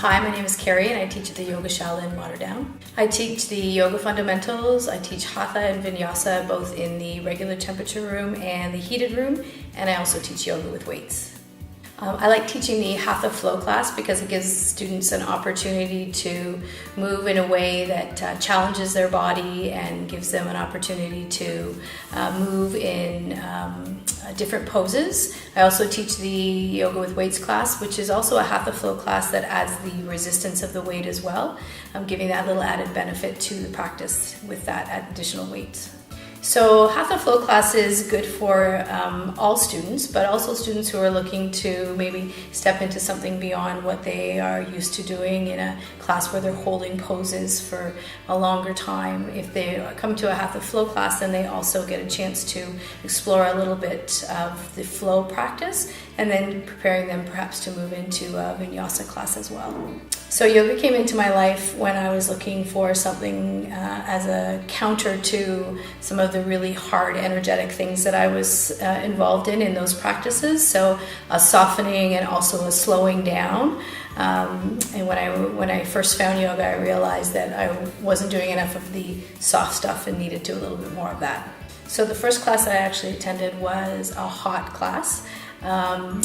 Hi, my name is Kerri and I teach at the Yoga Shala in Rotterdam. I teach the yoga fundamentals. I teach hatha and vinyasa both in the regular temperature room and the heated room, and I also teach yoga with weights. I like teaching the hatha flow class because it gives students an opportunity to move in a way that challenges their body and gives them an opportunity to move in different poses. I also teach the yoga with weights class, which is also a hatha flow class that adds the resistance of the weight as well, giving that little added benefit to the practice with that additional weight. So hatha flow class is good for all students, but also students who are looking to maybe step into something beyond what they are used to doing in a class where they're holding poses for a longer time. If they come to a hatha flow class, then they also get a chance to explore a little bit of the flow practice, and then preparing them perhaps to move into a vinyasa class as well. So yoga came into my life when I was looking for something as a counter to some of the really hard energetic things that I was involved in those practices. So a softening and also a slowing down. And when I first found yoga, I realized that I wasn't doing enough of the soft stuff and needed to do a little bit more of that. So the first class I actually attended was a hot class.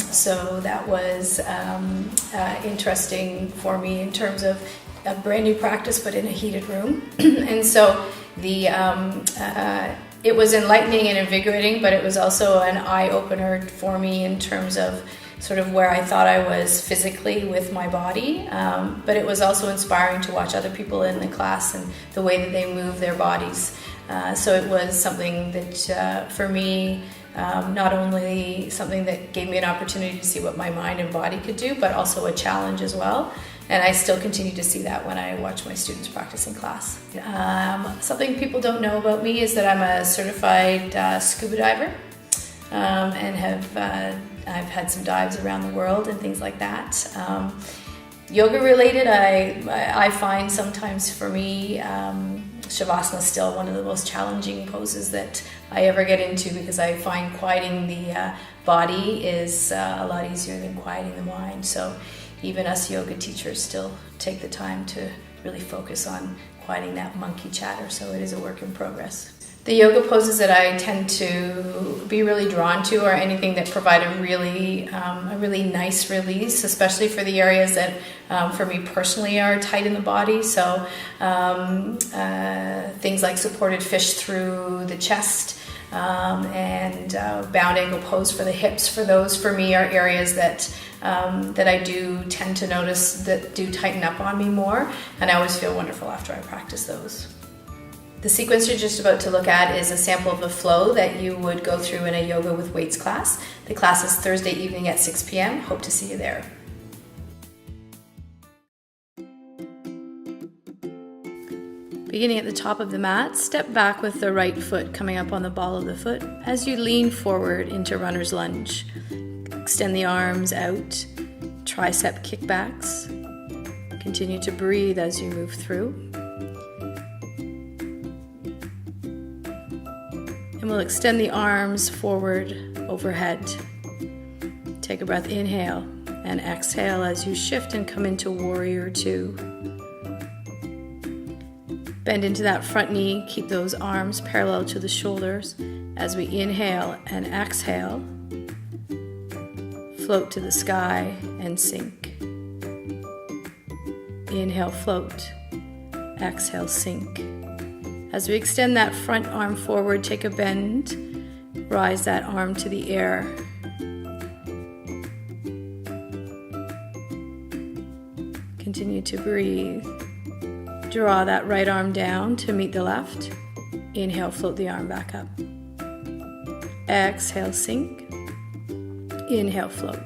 So that was interesting for me in terms of a brand new practice, but in a heated room. And so it was enlightening and invigorating, but it was also an eye-opener for me in terms of sort of where I thought I was physically with my body. But it was also inspiring to watch other people in the class and the way that they move their bodies. So it was something that for me, not only something that gave me an opportunity to see what my mind and body could do, but also a challenge as well. And I still continue to see that when I watch my students practice in class. Something people don't know about me is that I'm a certified scuba diver, and I've had some dives around the world and things like that. Yoga related, I find sometimes for me, Shavasana is still one of the most challenging poses that I ever get into, because I find quieting the body is a lot easier than quieting the mind. So even us yoga teachers still take the time to really focus on quieting that monkey chatter. So it is a work in progress. The yoga poses that I tend to be really drawn to are anything that provide a really nice release, especially for the areas that for me personally are tight in the body. So things like supported fish through the chest and bound angle pose for the hips. For those, for me, are areas that I do tend to notice that do tighten up on me more, and I always feel wonderful after I practice those. The sequence you're just about to look at is a sample of the flow that you would go through in a yoga with weights class. The class is Thursday evening at 6 p.m. Hope to see you there. Beginning at the top of the mat, step back with the right foot coming up on the ball of the foot as you lean forward into runner's lunge. Extend the arms out, tricep kickbacks. Continue to breathe as you move through. And we'll extend the arms forward overhead. Take a breath, inhale, and exhale as you shift and come into warrior two. Bend into that front knee, keep those arms parallel to the shoulders as we inhale and exhale. Float to the sky and sink. Inhale, float. Exhale, sink. As we extend that front arm forward, take a bend, rise that arm to the air. Continue to breathe. Draw that right arm down to meet the left. Inhale, float the arm back up. Exhale, sink. Inhale, float.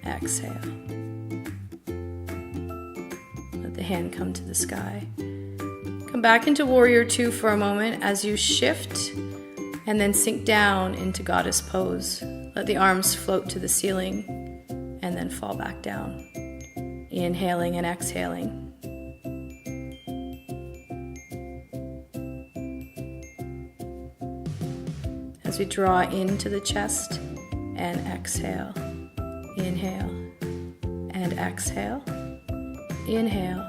Exhale. Let the hand come to the sky. Come back into warrior two for a moment as you shift and then sink down into goddess pose. Let the arms float to the ceiling and then fall back down. Inhaling and exhaling. As we draw into the chest and exhale. Inhale and exhale. Inhale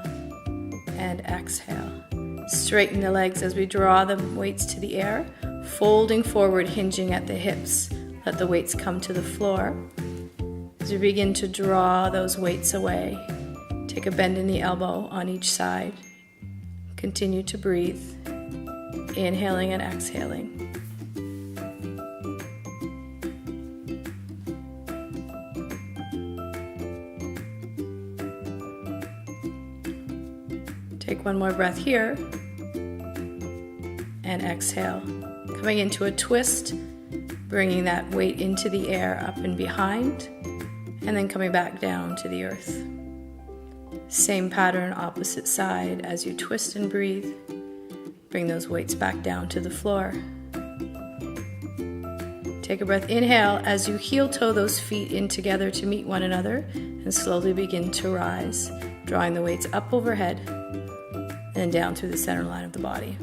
and exhale. Straighten the legs as we draw the weights to the air, folding forward, hinging at the hips. Let the weights come to the floor. As we begin to draw those weights away, take a bend in the elbow on each side. Continue to breathe, inhaling and exhaling. Take one more breath here and exhale. Coming into a twist, bringing that weight into the air up and behind, and then coming back down to the earth. Same pattern, opposite side. As you twist and breathe, bring those weights back down to the floor. Take a breath, inhale as you heel toe those feet in together to meet one another, and slowly begin to rise, drawing the weights up overhead and down through the center line of the body.